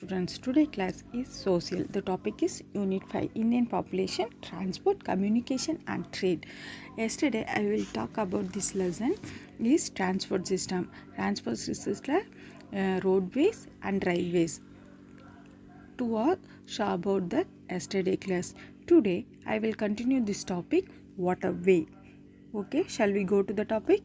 Students, today class is social. The topic is Unit 5 Indian Population, Transport, Communication and Trade. Yesterday I will talk about this lesson is transport system. Transport system roadways and railways. To all show about the yesterday class. Today I will continue this topic waterway. Okay, shall we go to the topic?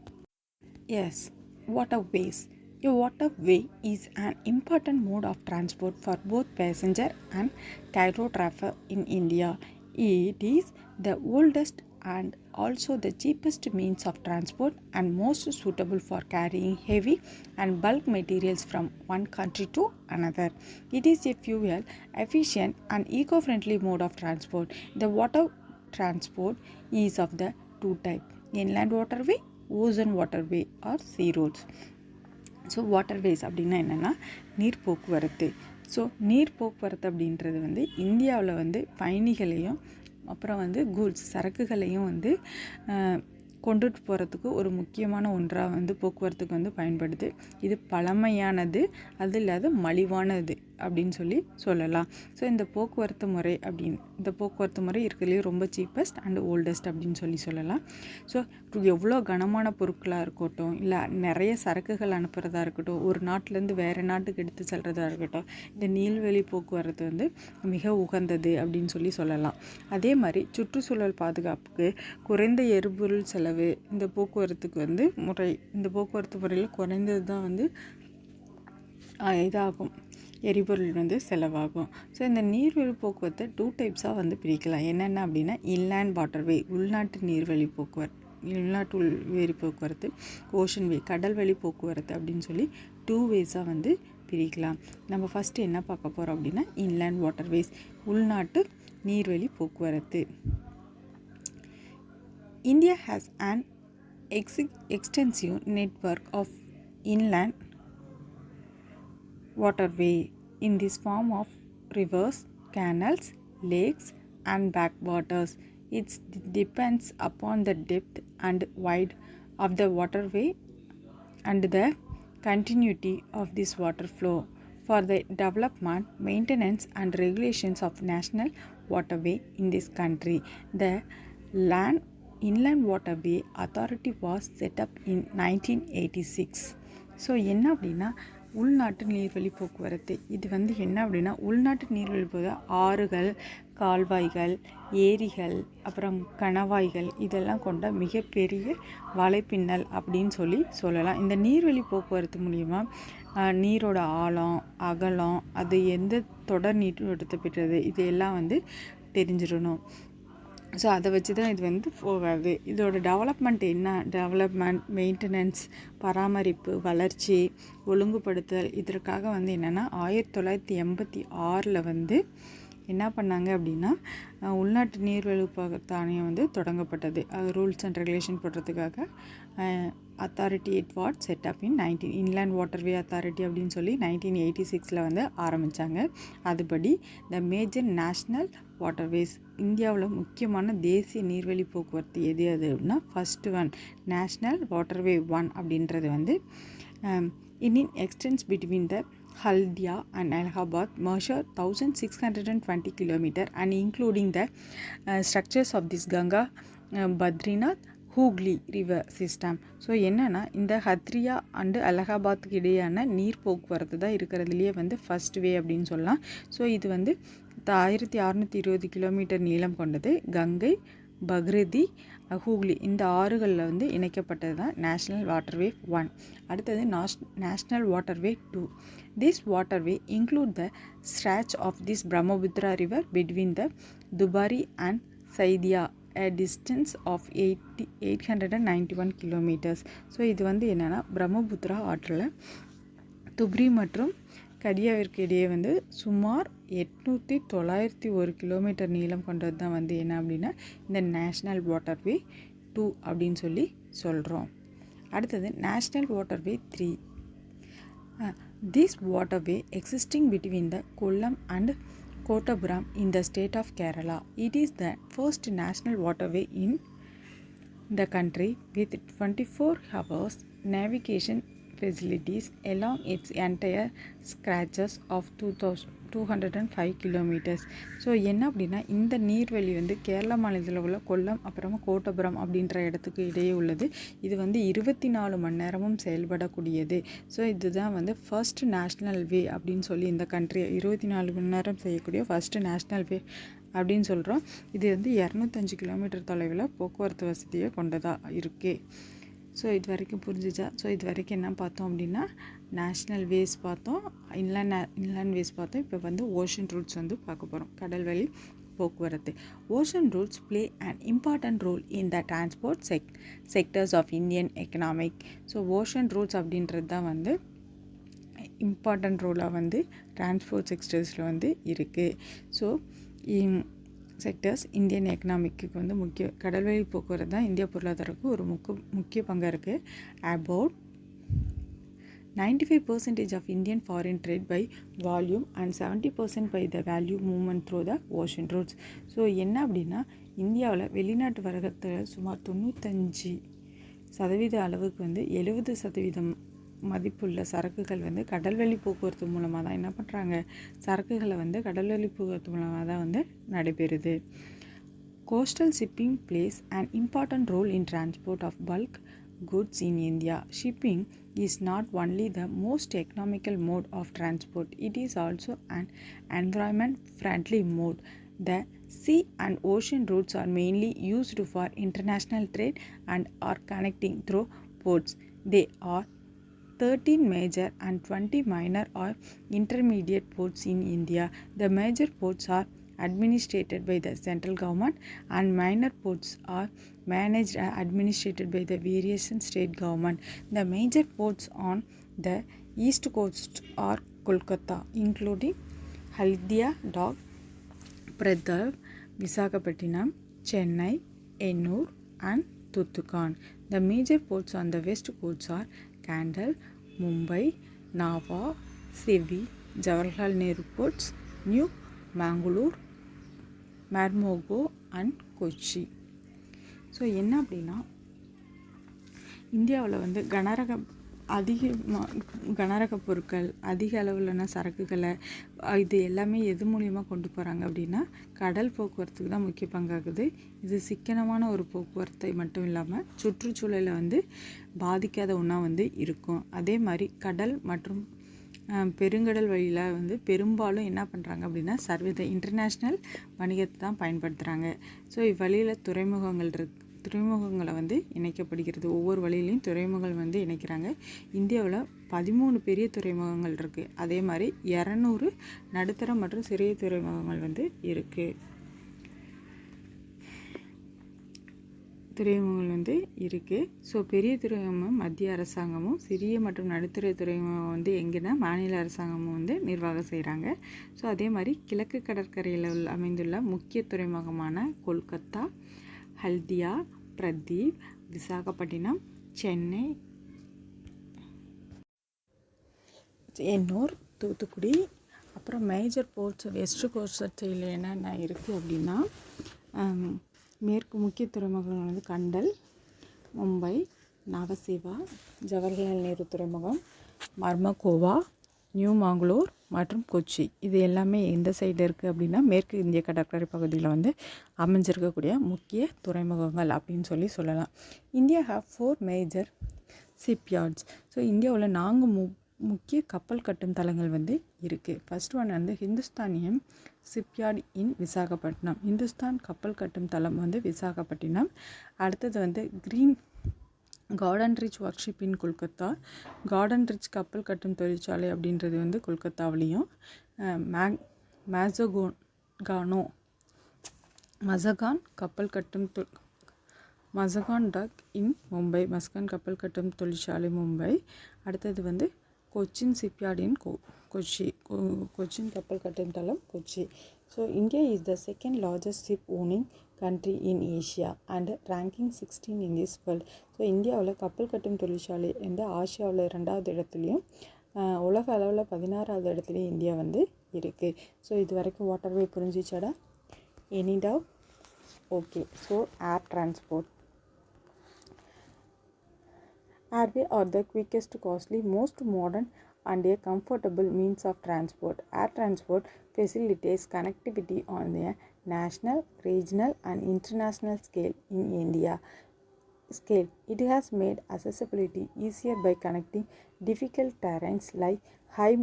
Yes, waterways. A waterway is an important mode of transport for both passenger and cargo traffic in India. It is the oldest and also the cheapest means of transport and most suitable for carrying heavy and bulk materials from one country to another. It is a fuel efficient and eco-friendly mode of transport. The water transport is of the two types: inland waterway, ocean waterway or sea roads. So waterways அப்படின்னா என்னென்னா நீர் போக்குவரத்து. So நீர் போக்குவரத்து அப்படின்றது இந்தியாவில் பயணிகளையும் அப்புறம் goods சரக்குகளையும் கொண்டுட்டு போகிறதுக்கு ஒரு முக்கியமான ஒன்றாக போக்குவரத்துக்கு பயன்படுது. இது பழமையானது, அது இல்லாத மலிவானது அப்படின்னு சொல்லலாம். ஸோ இந்த போக்குவரத்து முறை இருக்கிறதுலேயே ரொம்ப சீப்பஸ்ட் அண்ட் ஓல்டஸ்ட் அப்படின்னு சொல்லலாம். ஸோ எவ்வளோ கனமான பொருட்களாக இருக்கட்டும், இல்லை நிறைய சரக்குகள் அனுப்புகிறதா இருக்கட்டும், ஒரு நாட்டிலேருந்து வேறு நாட்டுக்கு எடுத்து செல்கிறதா இருக்கட்டும், இந்த நீர்வழி போக்குவரத்து மிக உகந்தது அப்படின்னு சொல்லலாம். அதே மாதிரி சுற்றுச்சூழல் பாதுகாப்புக்கு குறைந்த எரிபொருள் செலவு இந்த போக்குவரத்துக்கு இந்த போக்குவரத்து முறையில் குறைந்தது தான் இதாகும், எரிபொருள் செலவாகும். ஸோ இந்த நீர்வழி போக்குவரத்தை டூ டைப்ஸாக பிரிக்கலாம். என்னென்ன அப்படின்னா இன்லேண்ட் வாட்டர்வே உள்நாட்டு நீர்வழி போக்குவரத்து, உள்நாட்டு உள்வேரி போக்குவரத்து, ஓஷன் வே கடல் வழி போக்குவரத்து அப்படின்னு டூ வேஸாக பிரிக்கலாம். நம்ம ஃபஸ்ட்டு என்ன பார்க்க போகிறோம் அப்படின்னா இன்லேண்ட் வாட்டர்வேஸ் உள்நாட்டு நீர்வழி போக்குவரத்து. India has an extensive network of inland waterway in this form of rivers, canals, lakes and backwaters. It depends upon the depth and width of the waterway and the continuity of this water flow for the development, maintenance and regulations of national waterway in this country. The Inland Waterway Authority was set up in 1986. So என்ன அப்படின்னா உள்நாட்டு நீர்வழி போக்குவரத்து. இது என்ன அப்படின்னா உள்நாட்டு நீர்வழி போக்குவரத்து ஆறுகள், கால்வாய்கள், ஏரிகள், அப்புறம் கணவாய்கள் இதெல்லாம் கொண்ட மிகப்பெரிய வலைப்பின்னல் அப்படின்னு சொல்லலாம். இந்த நீர்வழி போக்குவரத்து மூலிமா நீரோட ஆழம், அகலம், அது எந்த தொடர் நீரோட்டத்தை பெற்றது, இது எல்லாம் தெரிஞ்சிடணும். ஸோ அதை வச்சு தான் இது போகாது. இதோட டெவலப்மெண்ட் என்ன, டெவலப்மெண்ட், மெயின்டெனன்ஸ், பராமரிப்பு, வளர்ச்சி, ஒழுங்குபடுத்தல், இதற்காக என்னென்னா 1986 என்ன பண்ணாங்க அப்படின்னா உள்நாட்டு நீர்வழி போக்குவரத்து ஆணையம் தொடங்கப்பட்டது. அது ரூல்ஸ் அண்ட் ரெகுலேஷன் போடுறதுக்காக authority it what set up in inland waterway authority அப்படின்னு 1986 ஆரம்பித்தாங்க. அதுபடி த மேஜர் நேஷ்னல் வாட்டர்வேஸ் இந்தியாவில் முக்கியமான தேசிய நீர்வழி போக்குவரத்து எது அப்படின்னா ஃபர்ஸ்ட் ஒன் நேஷ்னல் வாட்டர்வே 1 அப்படின்றது in extends between the Haldia and Allahabad measure 1620 km and including the structures of this Ganga, Badrinath, Hooghly river system. So என்னென்னா இந்த ஹத்ரியா அண்டு அலகாபாத்துக்கு இடையான நீர் போக்குவரத்து தான் இருக்கிறதுலையே ஃபர்ஸ்ட் வே அப்படின்னு சொல்லலாம். ஸோ இது 1620 கிலோமீட்டர் நீளம் கொண்டது. கங்கை, பக்ரதி, ஹூக்ளி இந்த ஆறுகளில் இணைக்கப்பட்டது தான் நேஷ்னல் வாட்டர்வே 1. அடுத்தது national waterway 2. This waterway include the stretch of this Brahmaputra river between the Dhubri and Sadiya a distance of 891 kilometers. So இது என்னென்னா பிரம்மபுத்திரா ஆற்றில் துப்ரி மற்றும் கடியாவிற்கு இடையே சுமார் 891 கிலோமீட்டர் நீளம் கொண்டது தான் என்ன அப்படின்னா இந்த நேஷ்னல் வாட்டர்வே 2 அப்படின்னு சொல்கிறோம். அடுத்தது national waterway 3. This waterway existing between the Kollam and Kottapuram in the state of Kerala. It is the first national waterway in the country with 24 hours navigation facilities along its entire stretches of 205 kilometers. So என்ன அப்படின்னா இந்த நீர்வழி வந்து கேரளா மாநிலத்தில் உள்ள கொல்லம் அப்புறமா கோட்டபுரம் அப்படின்ற இடத்துக்கு இடையே உள்ளது. இது வந்து 24 மணி நேரமும் செயல்படக்கூடியது. ஸோ இதுதான் வந்து ஃபர்ஸ்ட் நேஷ்னல் வே அப்படின்னு சொல்லி இந்த கண்ட்ரி 24 மணி நேரம் செய்யக்கூடிய ஃபர்ஸ்ட் நேஷ்னல் வே அப்படின்னு சொல்கிறோம். இது வந்து 205 கிலோமீட்டர் தொலைவில் போக்குவரத்து வசதியை கொண்டதாக இருக்குது. ஸோ இது வரைக்கும் புரிஞ்சுச்சா? ஸோ இது வரைக்கும் என்ன பார்த்தோம் அப்படின்னா நேஷ்னல் வேஸ் பார்த்தோம், இன்லேண்ட் வேஸ் பார்த்தோம். இப்போ வந்து ஓஷன் ரூட்ஸ் வந்து பார்க்க போகிறோம். கடல்வழி போக்குவரத்து. Ocean routes play an important role in the transport sectors of Indian economic. So ocean routes அப்படின்றது தான் வந்து இம்பார்ட்டன்ட் ரோலாக வந்து டிரான்ஸ்போர்ட் செக்டர்ஸில் வந்து இருக்குது. ஸோ செக்டர்ஸ் இந்தியன் எக்கனாமிக்கு வந்து முக்கிய கடல்வழி போக்குவரத்து தான் இந்திய பொருளாதாரத்துக்கு ஒரு முக்கிய பங்காக இருக்குது. About 95% of Indian foreign trade by volume and 70% by the value movement through the ocean routes. So என்ன அப்படின்னா இந்தியாவில் வெளிநாட்டு வர்த்தகத்தில் சுமார் 95% அளவுக்கு வந்து 70% மதிப்புள்ள சரக்குகள் வந்து கடல்வழி போக்குவரத்து மூலமாக தான் என்ன பண்ணுறாங்க, சரக்குகளை வந்து கடல்வழி போக்குவரத்து மூலமாக தான் வந்து நடைபெறுது. Coastal shipping plays an important role in transport of bulk goods in India. Shipping is not only the most economical mode of transport, it is also an environment-friendly mode. The sea and ocean routes are mainly used for international trade and are connecting through ports. They are 13 major and 20 minor or intermediate ports in India. The major ports are administered by the central government and minor ports are managed and administered by the various state government. The major ports on the east coast are Kolkata, including Haldia, Dock, Pradhal, Visakhapatnam, Chennai, Ennur and Thoothukudi. The major ports on the west coast are Kandal, Mumbai, Nava, Sevi, Jawaharlal Nehru ports, New Mangalore, Marmorgo and Kochi. So என்ன அப்படின்னா இந்தியாவில் வந்து கனரக பொருட்கள் அதிக அளவிலான சரக்குகளை இது எல்லாமே எது மூலியமாக கொண்டு போகிறாங்க அப்படின்னா கடல் போக்குவரத்துக்கு தான் முக்கிய பங்காகுது. இது சிக்கனமான ஒரு போக்குவரத்தை மட்டும் இல்லாமல் சுற்றுச்சூழலை வந்து பாதிக்காத ஒன்றா வந்து இருக்கும். அதே மாதிரி கடல் மற்றும் பெருங்கடல் வழியில் வந்து பெரும்பாலும் என்ன பண்ணுறாங்க அப்படின்னா சர்வதேச இன்டர்நேஷ்னல் வணிகத்தை தான் பயன்படுத்துகிறாங்க. ஸோ இவ்வழியில் துறைமுகங்களை வந்து இணைக்கப்படுகிறது. ஒவ்வொரு வழியிலையும் துறைமுகங்கள் வந்து இணைக்கிறாங்க. இந்தியாவில் 13 பெரிய துறைமுகங்கள் இருக்குது. அதே மாதிரி 200 நடுத்தர மற்றும் சிறிய துறைமுகங்கள் வந்து இருக்குது. ஸோ பெரிய துறைமுகம் மத்திய அரசாங்கமும் சிறிய மற்றும் நடுத்தர துறைமுகம் வந்து எங்கன்னா மாநில அரசாங்கமும் வந்து நிர்வாகம் செய்கிறாங்க. ஸோ அதே மாதிரி கிழக்கு கடற்கரையில் அமைந்துள்ள முக்கிய துறைமுகமான கொல்கத்தா, ஹல்தியா, பிரதீப், விசாகப்பட்டினம், சென்னை, எண்ணூர், தூத்துக்குடி, அப்புறம் மேஜர் போர்ட்ஸ் வெஸ்ட் கோஸ்ட் சைடில் என்னென்ன இருக்குது அப்படின்னா மேற்கு முக்கிய துறைமுகங்கள் வந்து கண்டல், மும்பை, நவசேவா, ஜவஹர்லால் நேரு துறைமுகம், மர்மகோவா, நியூ மாங்களூர் மற்றும் கொச்சி. இது எல்லாமே எந்த சைடு இருக்குது அப்படின்னா மேற்கு இந்திய கடற்கரை பகுதியில் வந்து அமைஞ்சிருக்கக்கூடிய முக்கிய துறைமுகங்கள் அப்படின்னு சொல்லலாம். India have 4 major shipyards. So இந்தியாவில் 4 முக்கிய கப்பல் கட்டும் தளங்கள் வந்து இருக்குது. ஃபர்ஸ்ட் ஒன் வந்து ஹிந்துஸ்தானியம் ஷிப்யார்ட் இன் விசாகப்பட்டினம். இந்துஸ்தான் கப்பல் கட்டும் தளம் வந்து விசாகப்பட்டினம். அடுத்தது வந்து கார்டன் ரிச் ஒர்க்ஷிப் இன் கொல்கத்தா. கார்டன் ரிச் கப்பல் கட்டும் தொழிற்சாலை அப்படின்றது வந்து கொல்கத்தாவிலையும். மசகான் கப்பல் கட்டும் மசகான் டக் இன் மும்பை. மஸ்கான் கப்பல் கட்டும் தொழிற்சாலை மும்பை. அடுத்தது வந்து கொச்சின் ஷிப்யார்ட் இன் கொச்சின் கப்பல் கட்டும் தளம் Kochi. So India is the second largest ship owning country in Asia and ranking 16 in this world. So இந்தியாவில் கப்பல் கட்டும் தொழிற்சாலை வந்து ஆசியாவில் 2வது இடத்துலையும் உலக அளவில் 16வது இடத்துலையும் இந்தியா வந்து இருக்குது. ஸோ இது வரைக்கும் வாட்டர்வே புரிஞ்சிச்சாடா? Any doubt? Okay. So air transport. Airway are the quickest, costly, most modern and a comfortable means of transport. Air transport facilitates connectivity on a national, regional and international scale in India. It has made accessibility easier by connecting difficult terrains like high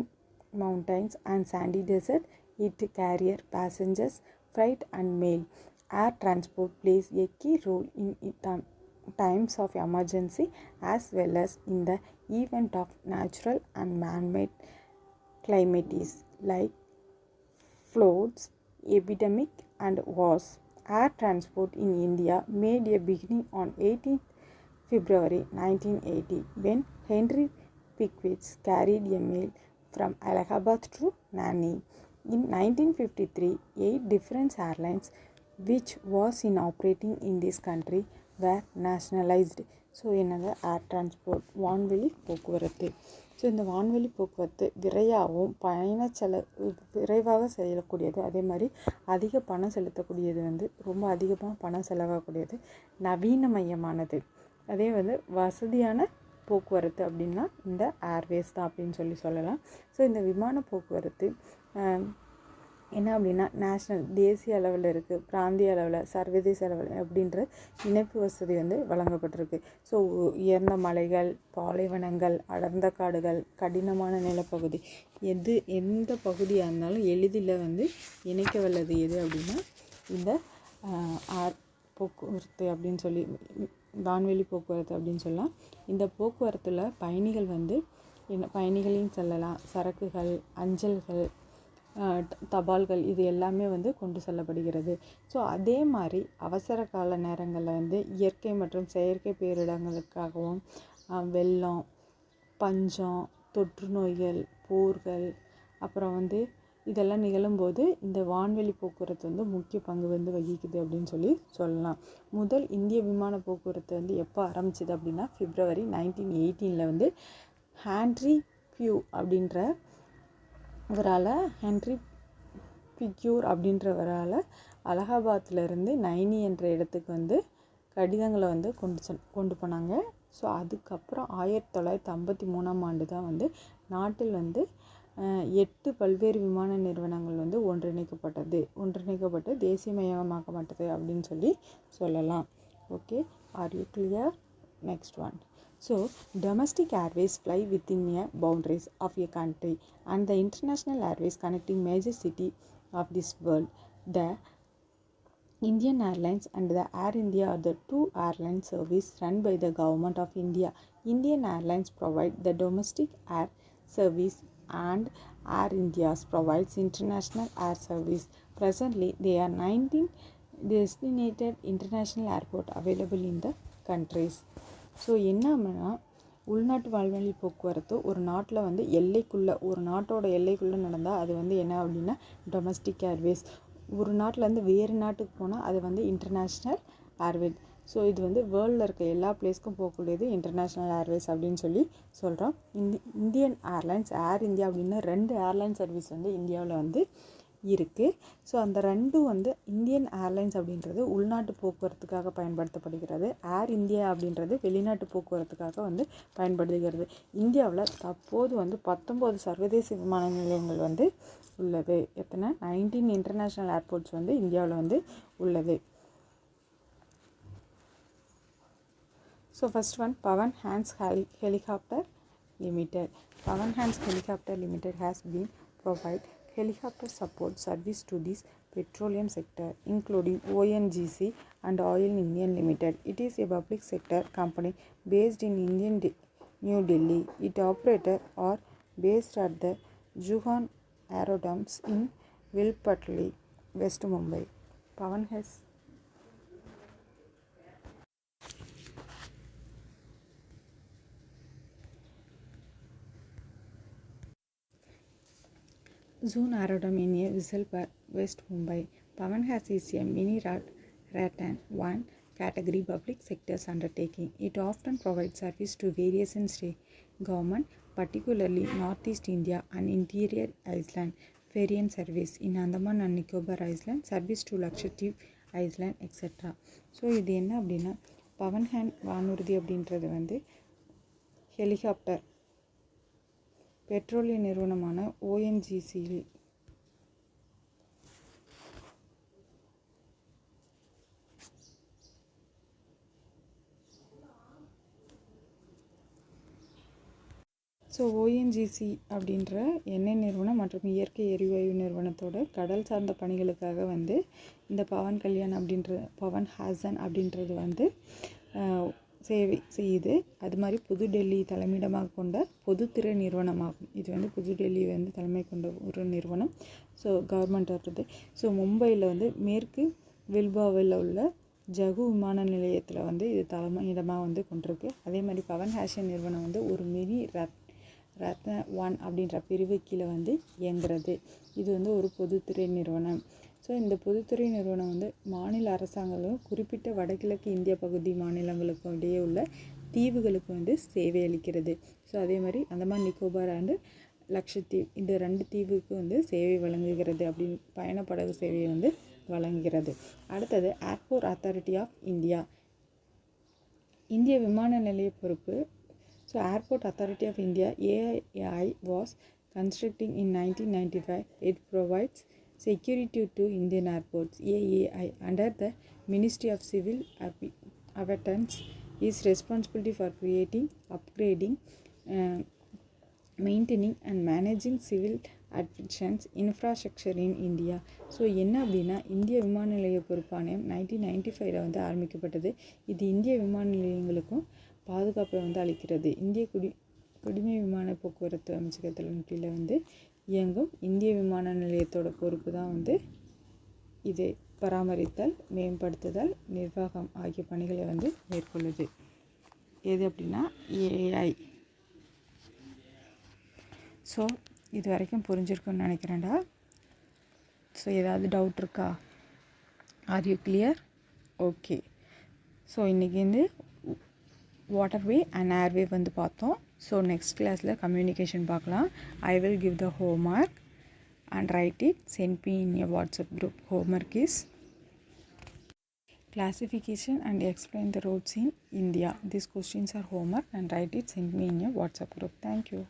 mountains and sandy desert. It carrier passengers, freight and mail. Air transport plays a key role in times of emergency as well as in the event of natural and man-made calamities like floods, epidemic and wars. Air transport in India made a beginning on 18th February 1980 when Henry Pickwick carried a mail from Allahabad to Nani. In 1953, 8 different airlines which was in operating in this country were nationalized. So என்னது ஏர் transport வான்வெளி போக்குவரத்து. So இந்த வான்வெளி போக்குவரத்து விரைவாக செல்லக்கூடியது, அதே மாதிரி அதிக பணம் செலுத்தக்கூடியது, ரொம்ப அதிகமாக பணம் செலவாகக்கூடியது, நவீனமயமானது, அதே வசதியான போக்குவரத்து அப்படின்னா இந்த ஏர்வேஸ் தான் அப்படின்னு சொல்லலாம். ஸோ இந்த விமான போக்குவரத்து என்ன அப்படின்னா நேஷ்னல் தேசிய அளவில் இருக்குது, பிராந்திய அளவில், சர்வதேச அளவில் அப்படின்ற இணைப்பு வசதி வழங்கப்பட்டிருக்கு. ஸோ உயர்ந்த மலைகள், பாலைவனங்கள், அடர்ந்த காடுகள், கடினமான நிலப்பகுதி எந்த பகுதியாக இருந்தாலும் எளிதில் இணைக்க வல்லது எது அப்படின்னா இந்த ஏர் போக்குவரத்து அப்படின்னு வான்வெளி போக்குவரத்து அப்படின்னு சொல்லலாம். இந்த போக்குவரத்தில் பயணிகளையும் செல்லலாம், சரக்குகள், அஞ்சல்கள், தபால்கள் இது எல்லாமே கொண்டு செல்லப்படுகிறது. ஸோ அதே மாதிரி அவசர கால நேரங்களில் இயற்கை மற்றும் செயற்கை பேரிடங்களுக்காகவும் வெள்ளம், பஞ்சம், தொற்று நோய்கள், போர்கள், அப்புறம் இதெல்லாம் நிகழும்போது இந்த வான்வெளி போக்குவரத்து முக்கிய பங்கு வகிக்குது அப்படின்னு சொல்லலாம். முதல் இந்திய விமான போக்குவரத்து எப்போ ஆரம்பிச்சது அப்படின்னா February 1918 ஹென்றி பியூ அப்படின்றவரால் அலகாபாத்திலிருந்து நைனி என்ற இடத்துக்கு கடிதங்களை கொண்டு போனாங்க. ஸோ அதுக்கப்புறம் 1953 தான் நாட்டில் 8 பல்வேறு விமான நிறுவனங்கள் ஒன்றிணைக்கப்பட்டு தேசியமயமாக்கப்பட்டது அப்படின்னு சொல்லலாம். Okay, are you clear? Next one. So, domestic airways fly within a boundaries of a country and the international airways connecting major cities of this world. The Indian Airlines and the Air India are the two airline services run by the Government of India. Indian Airlines provide the domestic air service and Air India provides international air service. Presently, there are 19 designated international airports available in the countries. So என்னன்னா உள்நாட்டு வான்வெளி போக்குவரத்து ஒரு நாட்டில் ஒரு நாட்டோட எல்லைக்குள்ளே நடந்தால் அது என்ன அப்படின்னா டொமஸ்டிக் ஏர்வேஸ். ஒரு நாட்டிலேருந்து வேறு நாட்டுக்கு போனால் அது இன்டர்நேஷ்னல் ஏர்வேஸ். ஸோ இது வேர்ல்டில் இருக்க எல்லா பிளேஸ்க்கும் போகக்கூடியது இன்டர்நேஷ்னல் ஏர்வேஸ் அப்படின்னு சொல்கிறோம். இந்தியன் ஏர்லைன்ஸ், ஏர் இந்தியா அப்படின்னு 2 ஏர்லைன் சர்வீஸ் இந்தியாவில் இருக்குது. ஸோ அந்த ரெண்டும் இந்தியன் ஏர்லைன்ஸ் அப்படின்றது உள்நாட்டு போக்குவரத்துக்காக பயன்படுத்தப்படுகிறது. ஏர் இந்தியா அப்படின்றது வெளிநாட்டு போக்குவரத்துக்காக பயன்படுத்துகிறது. இந்தியாவில் தற்போது 19 சர்வதேச விமான நிலையங்கள் உள்ளது. எத்தனை? 19 இன்டர்நேஷ்னல் ஏர்போர்ட்ஸ் இந்தியாவில் உள்ளது. So first one, Pawan Hans helicopter limited. Pawan Hans helicopter limited has been provide helicopter support service to this petroleum sector, including ONGC and Oil Indian Limited. It is a public sector company based in New Delhi. Its operators are based at the Juhan Aerodromes in Vilpatli, West Mumbai. Pawan has Zone Aerodrome in a Visakhapatnam, West Mumbai. Pawan has is a mini Ratan 1 category public sector's undertaking. It often provides service to various state government, particularly Northeast India and Interior Island, ferry service in Andaman and Nicobar Island, service to Lakshadweep Island, etc. So இது என்ன அப்படின்னா Pawan hand வானூர்தி அப்படின்றது helicopter. பெட்ரோலிய நிறுவனமான ONGC. So ONGC அப்படின்ற எண்ணெய் நிறுவனம் மற்றும் இயற்கை எரிவாயு நிறுவனத்தோட கடல் சார்ந்த பணிகளுக்காக வந்து இந்த பவன் ஹாசன் அப்படின்றது வந்து சேவை செய்யுது. அது மாதிரி புதுடெல்லி தலைமையிடமாக கொண்ட பொதுத்துறை நிறுவனமாகும். இது வந்து புதுடெல்லி வந்து தலைமை கொண்ட ஒரு நிறுவனம். ஸோ கவர்மெண்ட்டோடது. ஸோ மும்பையில் வந்து மேற்கு வில்பாவில் உள்ள ஜகு விமான நிலையத்தில் வந்து இது தலைமையிடமாக வந்து கொண்டிருக்கு. அதே மாதிரி பவன் ஹாசன் நிறுவனம் வந்து ஒரு மினி ரத்ன 1 அப்படின்ற பிரிவு கீழே வந்து இயங்குறது. இது வந்து ஒரு பொதுத்துறை நிறுவனம். ஸோ இந்த பொதுத்துறை நிறுவனம் வந்து மாநில அரசாங்கங்களும் குறிப்பிட்ட வடகிழக்கு இந்திய பகுதி மாநிலங்களுக்கும் இடையே உள்ள தீவுகளுக்கு வந்து சேவை அளிக்கிறது. ஸோ அதே மாதிரி அந்தமான் நிக்கோபார் அண்டு லக்ஷத்தீவு இந்த 2 தீவுக்கு வந்து சேவை வழங்குகிறது. அப்படின்னு பயணப்படகு சேவையை வந்து வழங்குகிறது. அடுத்தது ஏர்போர்ட் அத்தாரிட்டி ஆஃப் இந்தியா. இந்திய விமான நிலைய பொறுப்பு. So Airport Authority of India AAI was constructed in 1995. It provides security to Indian airports. AAI under the Ministry of Civil Aviation is responsibility for creating, upgrading, maintaining and managing civil aviation infrastructure in India. So என்ன அப்படின்னா இந்திய விமான நிலைய பொறுப்பாணையம் 1995 வந்து ஆரம்பிக்கப்பட்டது. இது இந்திய விமான நிலையங்களுக்கும் பாதுகாப்பை வந்து அளிக்கிறது. இந்திய குடிமை விமான போக்குவரத்து அமைச்சகத்தின் கீழே வந்து இயங்கும் இந்திய விமான நிலையத்தோட பொறுப்பு தான் வந்து இது பராமரித்தல், மேம்படுத்துதல், நிர்வாகம் ஆகிய பணிகளை வந்து மேற்கொள்ளுது. எது அப்படின்னா ஏஐ. ஸோ இது வரைக்கும் புரிஞ்சிருக்குன்னு நினைக்கிறேன்டா. ஸோ ஏதாவது டவுட் இருக்கா? Are you clear? Okay. So இன்றைக்கி வந்து வாட்டர்வே அண்ட் ஏர்வே வந்து பார்த்தோம். ஸோ நெக்ஸ்ட் கிளாஸில் கம்யூனிகேஷன் பார்க்கலாம். I will give the homework and write it. Send me in your WhatsApp group. Homework is classification and explain the roads in India. These questions are homework and write it. Send me in your WhatsApp group. Thank you.